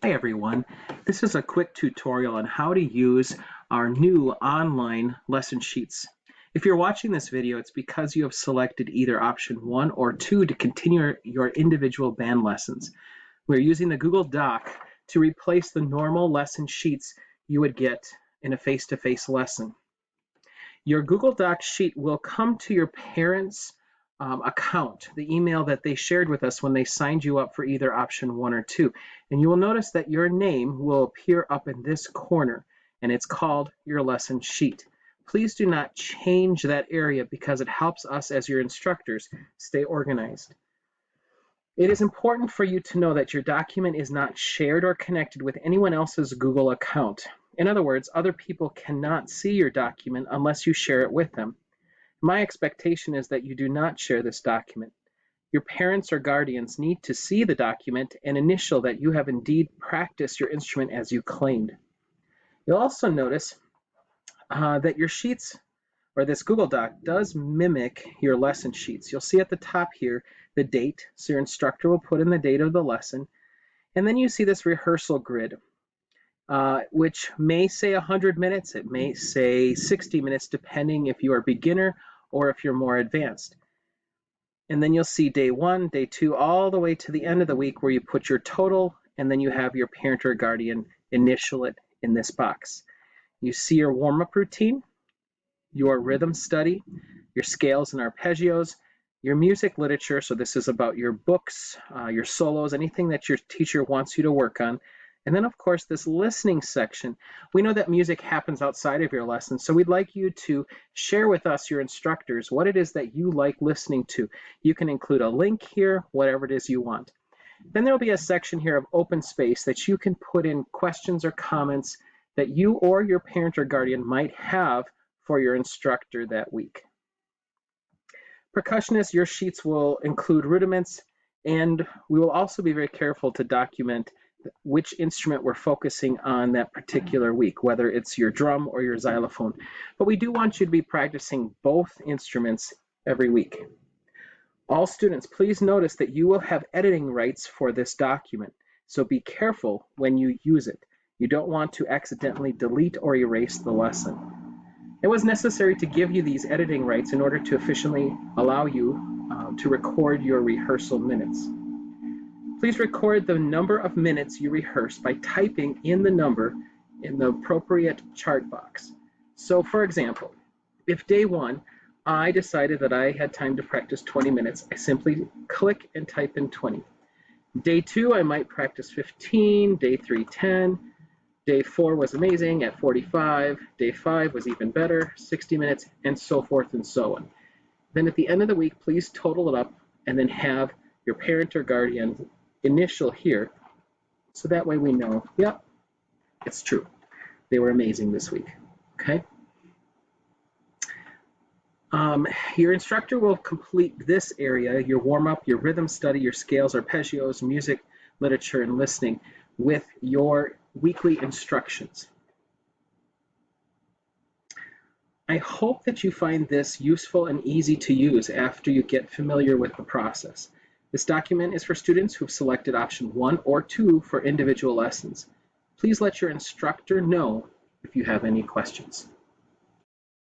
Hi everyone, this is a quick tutorial on how to use our new online lesson sheets. If you're watching this video, it's because you have selected either option 1 or 2 to continue your individual band lessons. We're using the Google Doc to replace the normal lesson sheets you would get in a face-to-face lesson. Your Google Doc sheet will come to your parents' account, the email that they shared with us when they signed you up for either option 1 or 2. And you will notice that your name will appear up in this corner, and it's called your lesson sheet. Please do not change that area because it helps us as your instructors stay organized. It is important for you to know that your document is not shared or connected with anyone else's Google account. In other words, other people cannot see your document unless you share it with them. My expectation is that you do not share this document. Your parents or guardians need to see the document and initial that you have indeed practiced your instrument as you claimed. You'll also notice that your sheets or this Google Doc does mimic your lesson sheets. You'll see at the top here the date, so your instructor will put in the date of the lesson, and then you see this rehearsal grid, which may say 100 minutes, it may say 60 minutes, depending if you are beginner or if you're more advanced. And then you'll see day 1, day 2, all the way to the end of the week where you put your total, and then you have your parent or guardian initial it in this box. You see your warm-up routine, your rhythm study, your scales and arpeggios, your music literature, so this is about your books, your solos, anything that your teacher wants you to work on. And then, of course, this listening section. We know that music happens outside of your lesson, so we'd like you to share with us, your instructors, what it is that you like listening to. You can include a link here, whatever it is you want. Then there'll be a section here of open space that you can put in questions or comments that you or your parent or guardian might have for your instructor that week. Percussionists, your sheets will include rudiments, and we will also be very careful to document which instrument we're focusing on that particular week, whether it's your drum or your xylophone. But we do want you to be practicing both instruments every week. All students, please notice that you will have editing rights for this document, so be careful when you use it. You don't want to accidentally delete or erase the lesson. It was necessary to give you these editing rights in order to efficiently allow you to record your rehearsal minutes. Please record the number of minutes you rehearse by typing in the number in the appropriate chart box. So for example, if day 1, I decided that I had time to practice 20 minutes, I simply click and type in 20. Day 2, I might practice 15, day 3, 10, day 4 was amazing at 45, day 5 was even better, 60 minutes, and so forth and so on. Then at the end of the week, please total it up and then have your parent or guardian initial here, so that way we know, yep, it's true. They were amazing this week, okay? Your instructor will complete this area, your warm-up, your rhythm study, your scales, arpeggios, music, literature, and listening with your weekly instructions. I hope that you find this useful and easy to use after you get familiar with the process. This document is for students who've selected option 1 or 2 for individual lessons. Please let your instructor know if you have any questions.